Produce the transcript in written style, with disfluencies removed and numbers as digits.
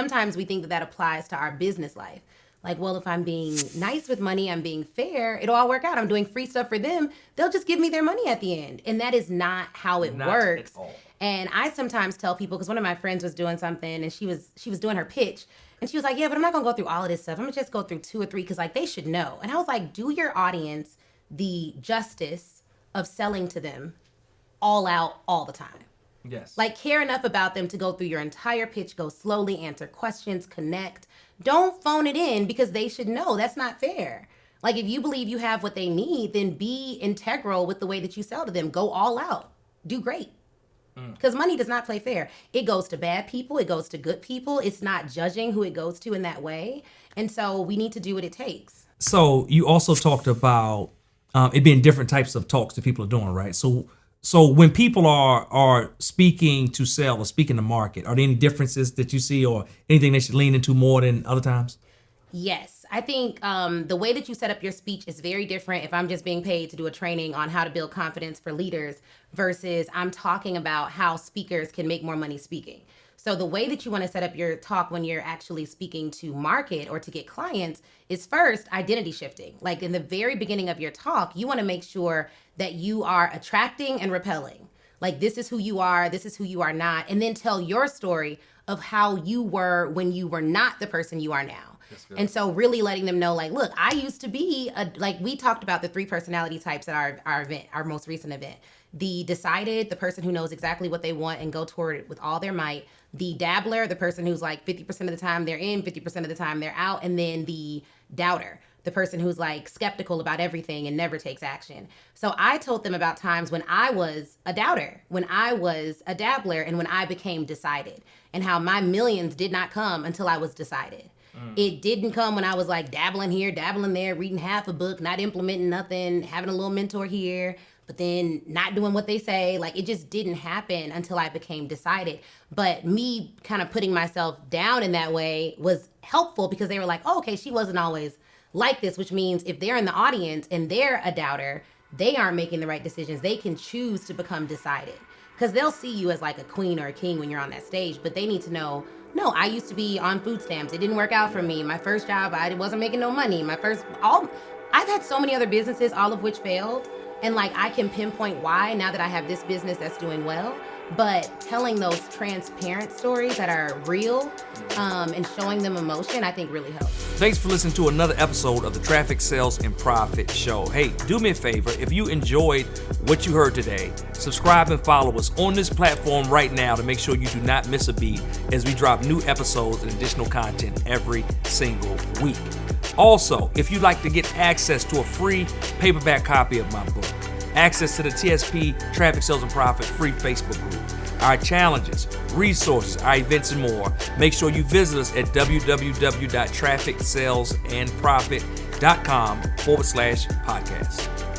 Sometimes we think that that applies to our business life. Like, well, if I'm being nice with money, I'm being fair, it'll all work out. I'm doing free stuff for them. They'll just give me their money at the end. And that is not how it works. At all. And I sometimes tell people, because one of my friends was doing something and she was doing her pitch. And she was like, yeah, but I'm not going to go through all of this stuff. I'm going to just go through 2 or 3 because like they should know. And I was like, do your audience the justice of selling to them all out all the time. Yes. Like, care enough about them to go through your entire pitch, go slowly, answer questions, connect. Don't phone it in because they should know. That's not fair. Like, if you believe you have what they need, then be integral with the way that you sell to them. Go all out. Do great. Because money does not play fair. It goes to bad people. It goes to good people. It's not judging who it goes to in that way. And so we need to do what it takes. So you also talked about it being different types of talks that people are doing, right? So when people are speaking to sell or speaking to market, are there any differences that you see or anything they should lean into more than other times? Yes. I think the way that you set up your speech is very different if I'm just being paid to do a training on how to build confidence for leaders versus I'm talking about how speakers can make more money speaking. So the way that you want to set up your talk when you're actually speaking to market or to get clients is first identity shifting. Like in the very beginning of your talk, you want to make sure that you are attracting and repelling. Like this is who you are, this is who you are not, and then tell your story of how you were when you were not the person you are now. And so really letting them know, like, look, I used to be, like we talked about the 3 personality types at our event, our most recent event. The decided, the person who knows exactly what they want and go toward it with all their might. The dabbler, the person who's like 50% of the time they're in, 50% of the time they're out. And then the doubter, the person who's like skeptical about everything and never takes action. So I told them about times when I was a doubter, when I was a dabbler, and when I became decided, and how my millions did not come until I was decided. It didn't come when I was like dabbling here, dabbling there, reading half a book, not implementing nothing, having a little mentor here, but then not doing what they say. Like it just didn't happen until I became decided. But me kind of putting myself down in that way was helpful because they were like, oh, okay, she wasn't always like this, which means if they're in the audience and they're a doubter, they aren't making the right decisions. They can choose to become decided because they'll see you as like a queen or a king when you're on that stage, but they need to know, no, I used to be on food stamps. It didn't work out for me. My first job, I wasn't making no money. I've had so many other businesses, all of which failed. And like, I can pinpoint why now that I have this business that's doing well. But telling those transparent stories that are real and showing them emotion, I think really helps. Thanks for listening to another episode of the Traffic Sales and Profit Show. Hey, do me a favor. If you enjoyed what you heard today, subscribe and follow us on this platform right now to make sure you do not miss a beat as we drop new episodes and additional content every single week. Also, if you'd like to get access to a free paperback copy of my book, access to the TSP Traffic Sales and Profit free Facebook group, our challenges, resources, our events, and more, make sure you visit us at www.trafficsalesandprofit.com/podcast.